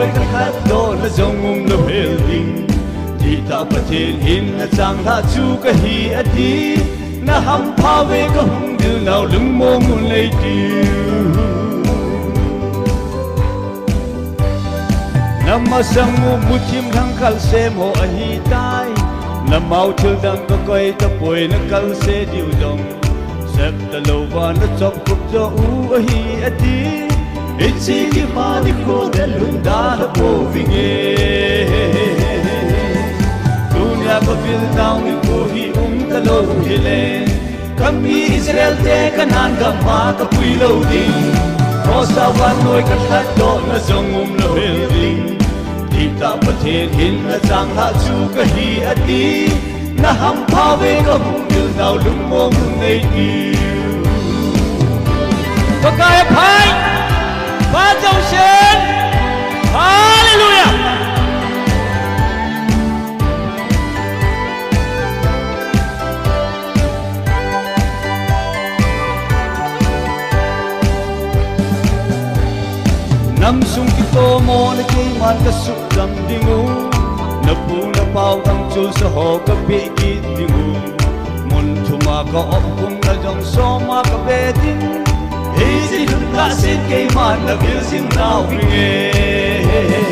nuôi khát khát đó là dòng ngùng nó bền tình thì ta bắt trên hình là chẳng tha chú cái hi ở đi na hầm pha về có hung đưa nào lưng mô muốn lấy tiêu nằm mà sang ngủ một chim thăng khal xem hồ ở hi tai nằm mau thương đang có coi ta bồi nó khal xe điều đồng xếp ta lâu và nó chọc cục cho u ở hi ở đi ít gì đi mà đi cô để luôn đã là bố vì nghe dunia có biết nào người cô hi ta lâu hi lên kami Israel te kanan gama ka pui lâu đi có sao van nuôi cắt khát đó là dòng nó building đi ta bắt thiên hin là giang hạ chú cái hi ở đi na hầm pha về có hung điều nào lung mong ngày yêu có cái phai và dòng sen Hallelujah Nam sung kito mo na kay man kasuk dam dingu Napu na pao ang chul sa ho ka bigit dingu Mun tuma ka opkung na jong so ma ka bedin Easy dun ka sin kay man na bil sing na winge